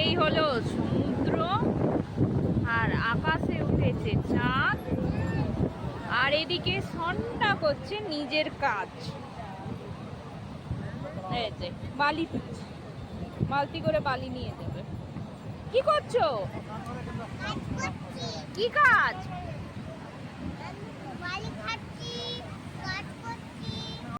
এই হলো সমুদ্র, আর আকাশে উঠেছে চাঁদ, আর এদিকে সন্ধ্যা করছে নিজের কাজ। এই যে বালি তুলছে, বালতি করে বালি নিয়ে যাবে। কি করছো? কি কাজ?